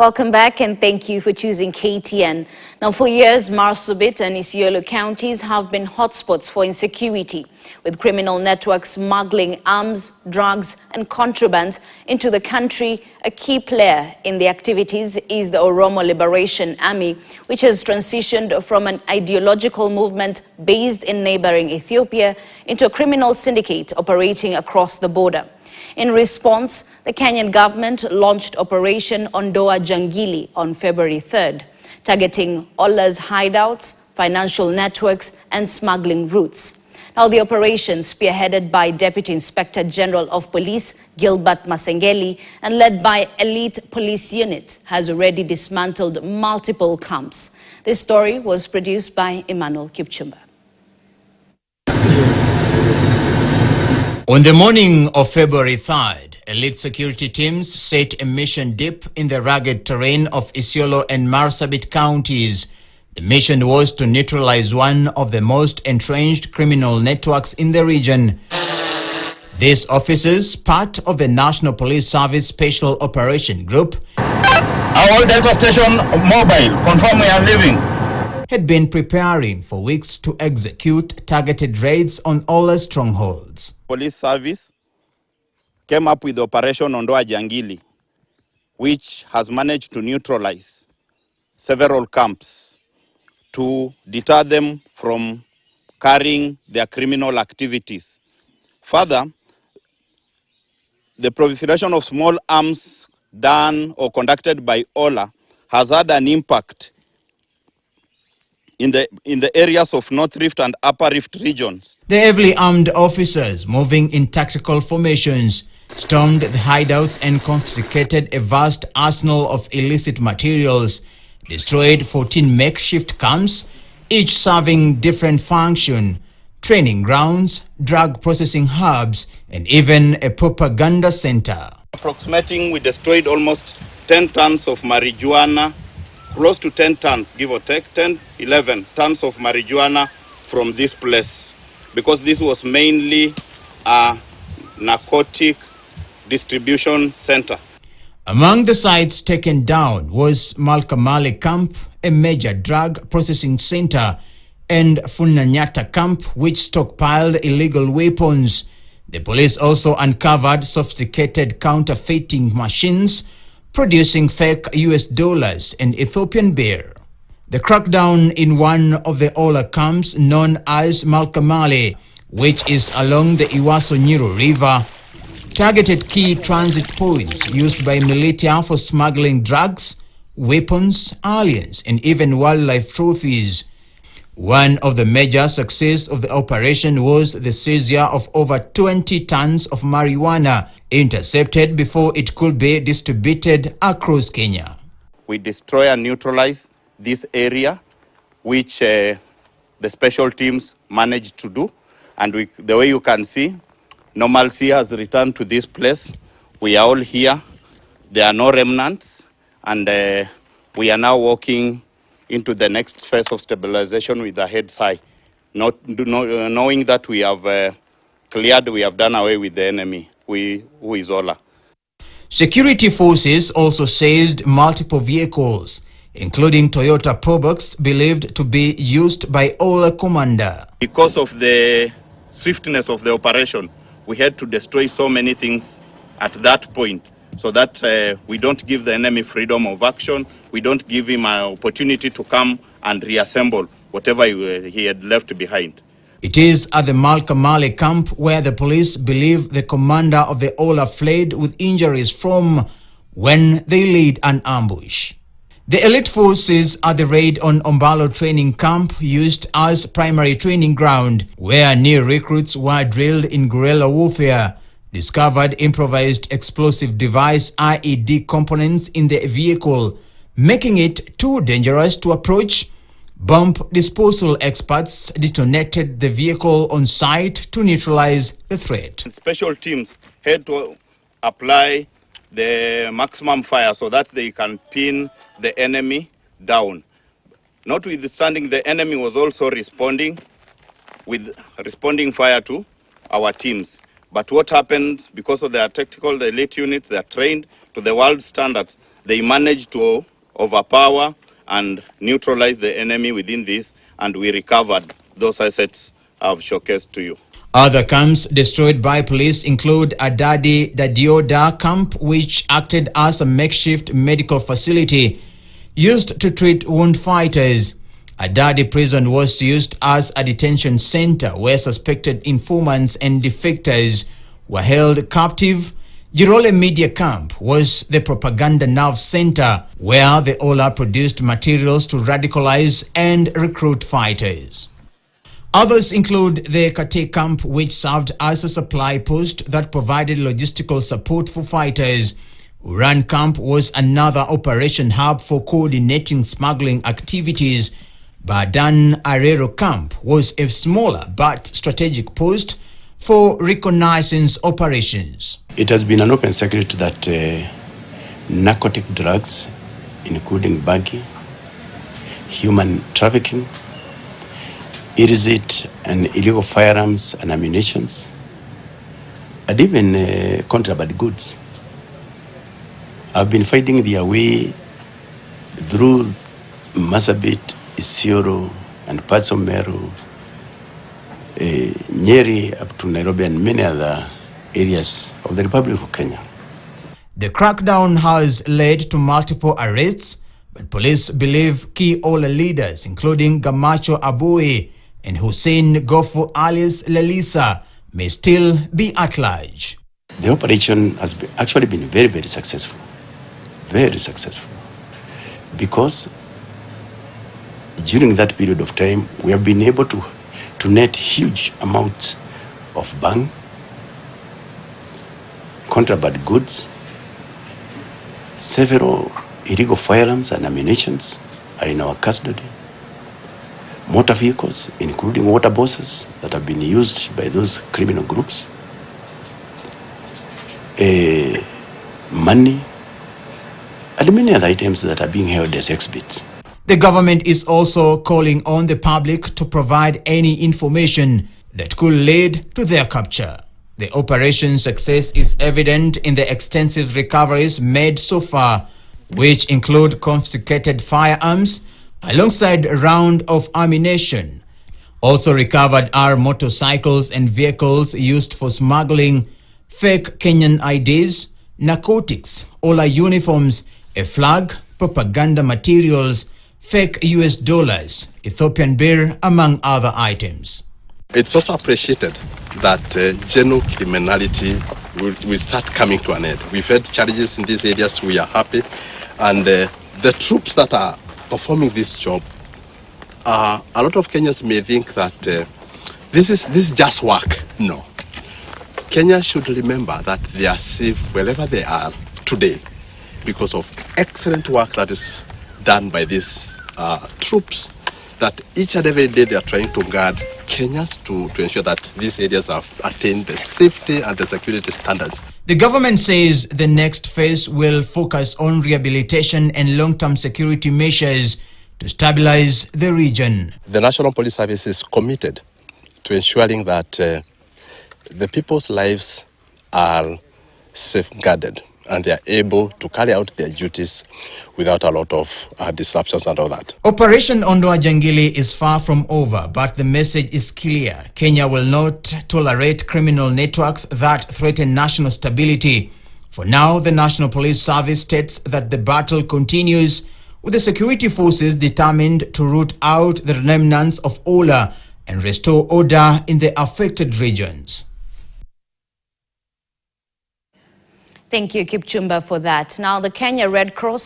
Welcome back and thank you for choosing KTN. Now, for years, Marsabit and Isiolo counties have been hotspots for insecurity, with criminal networks smuggling arms, drugs and contraband into the country. A key player in the activities is the Oromo Liberation Army, which has transitioned from an ideological movement based in neighboring Ethiopia into a criminal syndicate operating across the border. In response, the Kenyan government launched Operation Ondoa Jangili on February 3rd, targeting Ola's hideouts, financial networks and smuggling routes. Now, the operation, spearheaded by Deputy Inspector General of Police Gilbert Masengeli and led by elite police unit, has already dismantled multiple camps. This story was produced by Emmanuel Kipchumba. On the morning of February 3rd, elite security teams set a mission deep in the rugged terrain of Isiolo and Marsabit counties. The mission was to neutralize one of the most entrenched criminal networks in the region. These officers, part of the National Police Service Special Operation Group, our Delta Station mobile, confirm we are leaving, had been preparing for weeks to execute targeted raids on all strongholds. Police Service came up with Operation Ondoa Jangili, which has managed to neutralize several camps to deter them from carrying their criminal activities. Further, the proliferation of small arms done or conducted by Ola has had an impact in the areas of North Rift and Upper Rift regions. The heavily armed officers, moving in tactical formations, stormed the hideouts and confiscated a vast arsenal of illicit materials, destroyed 14 makeshift camps, each serving different function, training grounds, drug processing hubs, and even a propaganda center. Approximating, we destroyed almost 10 tons of marijuana, close to 10 tons, give or take, 10, 11 tons of marijuana from this place, because this was mainly a narcotic distribution center. Among the sites taken down was Malkamale Camp, a major drug processing center, and Funanyata Camp, which stockpiled illegal weapons. The police also uncovered sophisticated counterfeiting machines, producing fake US dollars and Ethiopian birr. The crackdown in one of the Ola camps, known as Malkamale, which is along the Iwaso-Nyiro River, targeted key transit points used by militia for smuggling drugs, weapons, aliens, and even wildlife trophies. One of the major successes of the operation was the seizure of over 20 tons of marijuana, intercepted before it could be distributed across Kenya. We destroy and neutralize this area, which the special teams managed to do. And the way you can see, normalcy has returned to this place. We are all here. There are no remnants. And we are now walking into the next phase of stabilization with the heads high, knowing that we have cleared, we have done away with the enemy, who is Ola. Security forces also seized multiple vehicles, including Toyota Probox, believed to be used by Ola commander. Because of the swiftness of the operation, we had to destroy so many things at that point, so that we don't give the enemy freedom of action, we don't give him an opportunity to come and reassemble whatever he had left behind. It is at the Malkamale camp where the police believe the commander of the Ola fled with injuries from when they laid an ambush. The elite forces at the raid on Ombalo training camp, used as primary training ground, where new recruits were drilled in guerrilla warfare, discovered improvised explosive device IED components in the vehicle, making it too dangerous to approach. Bomb disposal experts detonated the vehicle on site to neutralize the threat. Special teams had to apply the maximum fire so that they can pin the enemy down. Notwithstanding, the enemy was also responding with fire to our teams. But what happened, because of their tactical, the elite units, they are trained to the world standards, They managed to overpower and neutralize the enemy within this, and we recovered those assets I've showcased to you. Other camps destroyed by police include Adadi Dadioda camp, which acted as a makeshift medical facility used to treat wound fighters. Adadi prison was used as a detention center where suspected informants and defectors were held captive. Jirole Media Camp was the propaganda nerve center where the Ola produced materials to radicalize and recruit fighters. Others include the Kate camp, which served as a supply post that provided logistical support for fighters. Uran camp was another operation hub for coordinating smuggling activities. Badan Arero camp was a smaller but strategic post for reconnaissance operations. It has been an open secret that narcotic drugs, including baggy, human trafficking, illicit and illegal firearms and ammunitions, and even contraband goods, have been finding their way through Marsabit, Isiolo, and parts of Meru, Nyeri, up to Nairobi, and many other areas of the Republic of Kenya. The crackdown has led to multiple arrests, but police believe key Ola leaders, including Gamacho Abui and Hussein Gofo alias Lalisa, may still be at large. The operation has actually been very, very successful. Very successful. Because during that period of time, we have been able to net huge amounts of bang, contraband goods, several illegal firearms and ammunitions are in our custody. Motor vehicles, including water buses that have been used by those criminal groups, money, and many other items that are being held as exhibits. The government is also calling on the public to provide any information that could lead to their capture. The operation's success is evident in the extensive recoveries made so far, which include confiscated firearms alongside a round of ammunition. Also recovered are motorcycles and vehicles used for smuggling, fake Kenyan IDs, narcotics, Ola uniforms, a flag, propaganda materials, fake US dollars, Ethiopian birr, among other items. It's also appreciated that general criminality will start coming to an end. We've had challenges in these areas. We are happy. And the troops that are performing this job, a lot of Kenyans may think that this is just work. No. Kenya should remember that they are safe wherever they are today because of excellent work that is done by these troops, that each and every day they are trying to guard Kenyans to ensure that these areas have attained the safety and the security standards. The government says the next phase will focus on rehabilitation and long-term security measures to stabilize the region. The National Police Service is committed to ensuring that the people's lives are safeguarded and they are able to carry out their duties without a lot of disruptions and all that. Operation Ondoa Jangili is far from over, but the message is clear. Kenya will not tolerate criminal networks that threaten national stability. For now, the National Police Service states that the battle continues, with the security forces determined to root out the remnants of Ola and restore order in the affected regions. Thank you, Kipchumba, for that. Now, the Kenya Red Cross